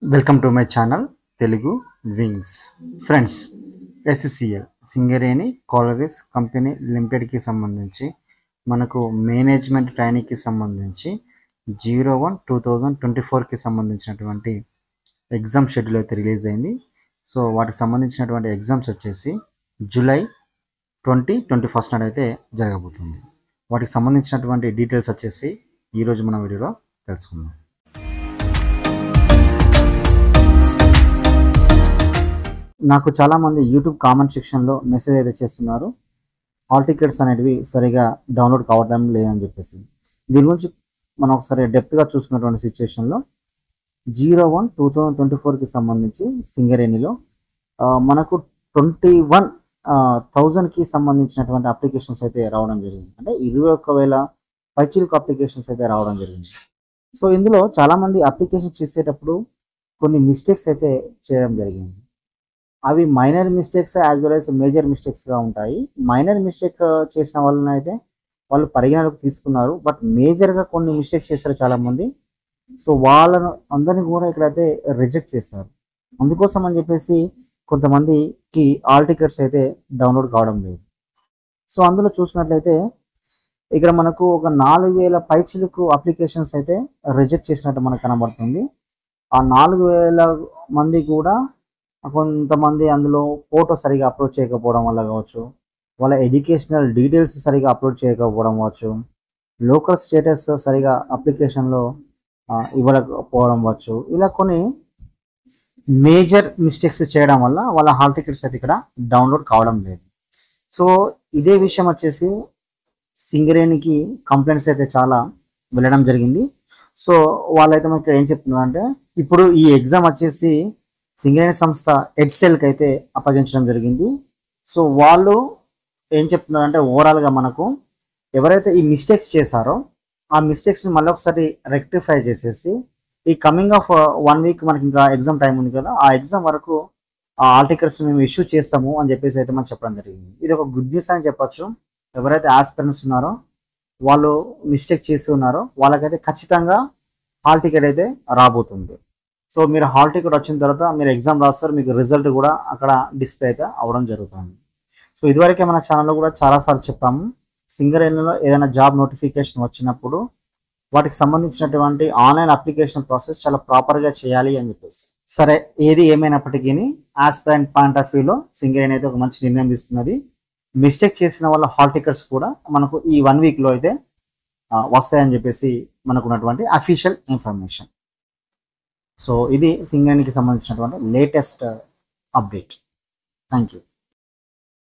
Welcome to my channel Telugu wings. Friends, SCCL Singareni collieries company లిమిటెడ్కి సంబంధించి మనకు మేనేజ్మెంట్ ట్రైనింగ్కి సంబంధించి 01/2024కి సంబంధించినటువంటి ఎగ్జామ్ షెడ్యూల్ అయితే రిలీజ్ అయింది. సో వాటికి సంబంధించినటువంటి ఎగ్జామ్స్ వచ్చేసి జూలై 2021 నాడైతే జరగబోతుంది. వాటికి సంబంధించినటువంటి డీటెయిల్స్ వచ్చేసి ఈరోజు మన వీడియోలో తెలుసుకుందాం. నాకు చాలామంది యూట్యూబ్ కామెంట్ సెక్షన్లో మెసేజ్ అయితే చేస్తున్నారు, హాల్ టికెట్స్ అనేటివి సరిగా డౌన్లోడ్ కావడం లేదని చెప్పేసి. దీని గురించి మనం ఒకసారి డెప్త్గా చూసుకున్నటువంటి సిచ్యువేషన్లో 01/2024కి సంబంధించి సింగరేణిలో మనకు 21,000కి సంబంధించినటువంటి అప్లికేషన్స్ అయితే రావడం జరిగింది. అంటే 21,000 పైచిలుకు అప్లికేషన్స్ అయితే రావడం జరిగింది. సో ఇందులో చాలామంది అప్లికేషన్ చేసేటప్పుడు కొన్ని మిస్టేక్స్ అయితే చేయడం జరిగింది. అవి minor mistakes as well as major మిస్టేక్స్గా ఉంటాయి. మైనర్ మిస్టేక్ చేసిన వాళ్ళని అయితే వాళ్ళు పరిగణలోకి తీసుకున్నారు, బట్ మేజర్గా కొన్ని మిస్టేక్స్ చేశారు చాలామంది. సో వాళ్ళను అందరినీ కూడా ఇక్కడైతే రిజెక్ట్ చేశారు. అందుకోసం అని చెప్పేసి కొంతమందికి ఆల్ టికెట్స్ అయితే డౌన్లోడ్ కావడం లేదు. సో అందులో చూసినట్లయితే ఇక్కడ మనకు ఒక 4,000 పైచిలుకు అప్లికేషన్స్ అయితే రిజెక్ట్ చేసినట్టు మనకు కనబడుతుంది. ఆ 4,000 మంది కూడా కొంతమంది అందులో ఫోటో సరిగా అప్లోడ్ చేయకపోవడం వల్ల కావచ్చు, వాళ్ళ ఎడ్యుకేషనల్ డీటెయిల్స్ సరిగా అప్లోడ్ చేయకపోవడం కావచ్చు, లోకల్ స్టేటస్ సరిగా అప్లికేషన్లో ఇవ్వకపోవడం కావచ్చు, ఇలా కొన్ని మేజర్ మిస్టేక్స్ చేయడం వల్ల వాళ్ళ హాల్ టికెట్స్ అయితే ఇక్కడ డౌన్లోడ్ కావడం లేదు. సో ఇదే విషయం వచ్చేసి సింగరేణికి కంప్లైంట్స్ అయితే చాలా వెళ్ళడం జరిగింది. సో వాళ్ళైతే మనకి ఏం చెప్తున్నారు అంటే, ఇప్పుడు ఈ ఎగ్జామ్ వచ్చేసి సింగరేణి సంస్థ ఎడ్సెల్కి అయితే అప్పగించడం జరిగింది. సో వాళ్ళు ఏం చెప్తున్నారంటే, ఓవరాల్గా మనకు ఎవరైతే ఈ మిస్టేక్స్ చేశారో ఆ మిస్టేక్స్ని మళ్ళీ ఒకసారి రెక్టిఫై చేసేసి ఈ కమింగ్ ఆఫ్ 1 వీక్ మనకి ఇంకా ఎగ్జామ్ టైం ఉంది కదా, ఆ ఎగ్జామ్ వరకు ఆ ఆల్ టికెట్స్ మేము ఇష్యూ చేస్తాము అని చెప్పేసి అయితే మనం చెప్పడం జరిగింది. ఇది ఒక గుడ్ న్యూస్ అని చెప్పొచ్చు. ఎవరైతే ఆస్పిరెంట్స్ ఉన్నారో వాళ్ళు మిస్టేక్ చేసి ఉన్నారో వాళ్ళకైతే ఖచ్చితంగా హాల్ టికెట్ అయితే రాబోతుంది. సో మీరు హాల్ టికెట్ వచ్చిన తర్వాత మీరు ఎగ్జామ్ రాస్తారు, మీకు రిజల్ట్ కూడా అక్కడ డిస్ప్లే అయితే అవ్వడం జరుగుతుంది. సో ఇదివరకే మన ఛానల్లో కూడా చాలాసార్లు చెప్పాము, సింగరేణిలో ఏదైనా జాబ్ నోటిఫికేషన్ వచ్చినప్పుడు వాటికి సంబంధించినటువంటి ఆన్లైన్ అప్లికేషన్ ప్రాసెస్ చాలా ప్రాపర్గా చేయాలి అని చెప్పేసి. సరే, ఏది ఏమైనప్పటికీ ఆస్పిరెంట్ పాయింట్ ఆఫ్ వ్యూలో సింగరేణి అయితే ఒక మంచి నిర్ణయం తీసుకున్నది. మిస్టేక్ చేసిన వాళ్ళ హాల్ టికెట్స్ కూడా మనకు ఈ 1 వీక్లో అయితే వస్తాయని చెప్పేసి మనకున్నటువంటి అఫీషియల్ ఇన్ఫర్మేషన్. సో ఇది సింగరేణికి సంబంధించినటువంటి లేటెస్ట్ అప్డేట్. Thank you.